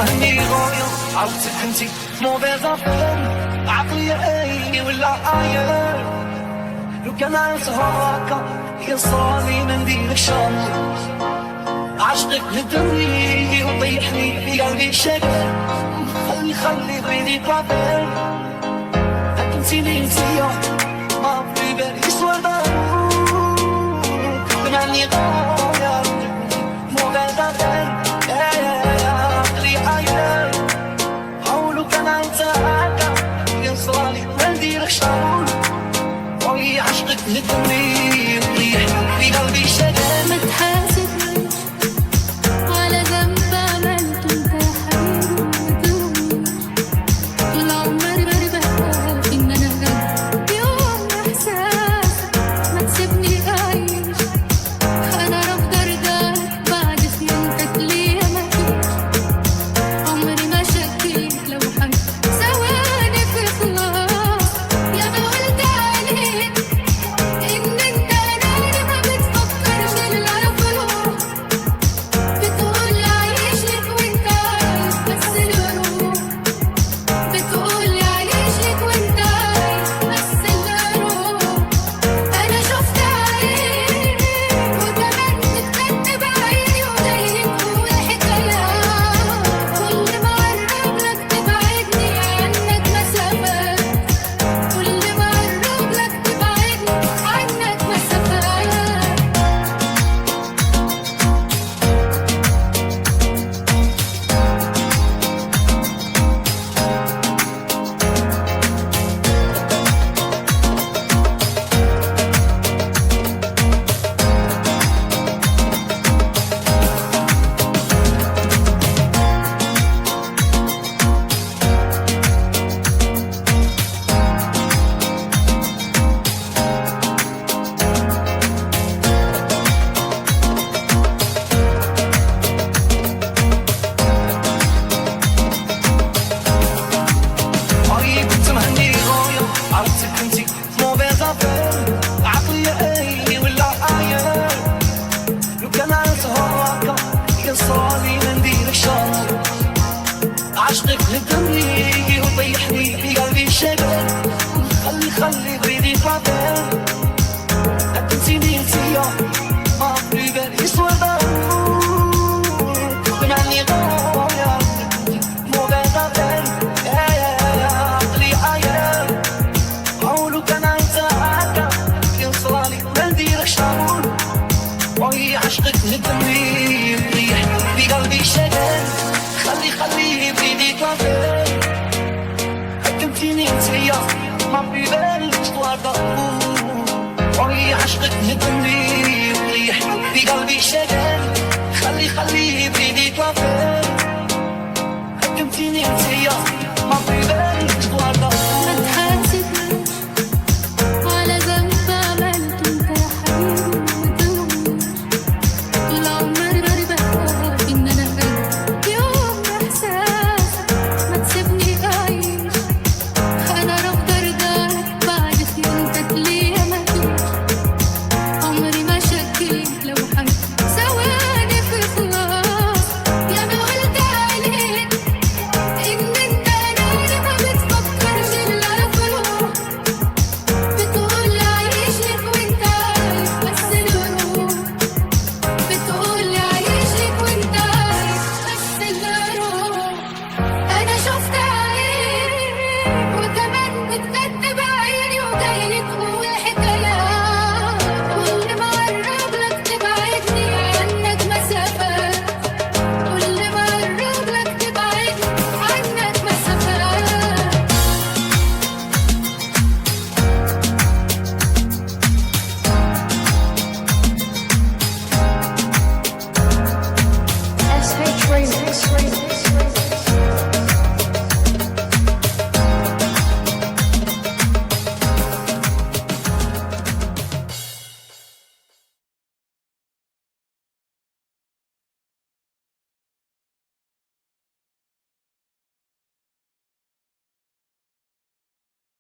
مهني غاية عرفتك انتي موفيز افير عقلية اي ولا عاير لو كان انسى هواكا يصالي منديلك شامل عشقك ندمني وطيحني في قلبي شكل خلي بيني طابر انتيني انتيا ما في بالي سودا مهني غاية موفيز افير عقلي عاير حولو كان انسى هاكا يصالي منديلك شامل وي عشقك ندمني وطيحني في قلبي شكل ما تحاسبنيش على ذنب عملته انت يا حبيبي وما تلومنيش طول عمري بخاف ان انا غلط يوم احساسك ما تسيبني اعيش انا رافضه ارجعلك بعد سنين كانت ليا مفيش عمري ما شكيت لو حد ثواني في خلاص يا ما قلت عليك ان انت اناني ما بتفكرش الا في الروح بتقولي عايش لك وانت عايش بس الروح بتقولي عايش لك وانت عايش بس الروح انا شفت عينيك وكمان بتكتب عيني ودايق والحكايات كل ما اقرب لك تبعدني عنك مسافات كل ما اقرب لك تبعدني عنك مسافات طريق كنت مهني غاية عرفتك انتي موفيز افير عقلية اي ولا عاير لو كان انسى هواكا يصالي منديلك شامل عشقك ندمني وطيحني في قلبي شكل خلي بيني طابر انتيني انتيا ما في بالي سودا مهني غاية موفيز افير عقلي عاير حولو كان انسى هاكا يوصلالي منديلك شامل وي عشقك ندمني وطيحني في قلبي شكل خلي بيدي طابر حكمتيني انتيا ما في بالي سودا وي عشقك ندمني وطيحني في قلبي شكل خلي بيدي طابر حكمتيني انتيا ما في بالي سودا ما تحاسبنيش على ذنب عملته انت يا حبيبي وما تلومنيش طول عمري بخاف ان انا غلط يوم احساسك ما تسيبني اعيش انا رافضه ارجعلك بعد سنين كانت ليا مفيش عمري ما شكيت لو حد ثواني في خلاص يا ما قلت عليك ان انت اناني ما بتفكرش الا في الروح بتقولي عايش لك وانت عايش بس الروح بتقولي عايش لك وانت عايش بس الروح انا شفت عينيك وكمان بتكتب عيني ودايق والحكايات كل ما اقرب لك تبعدني عنك مسافات كل ما اقرب لك تبعدني عنك مسافات SH Remix.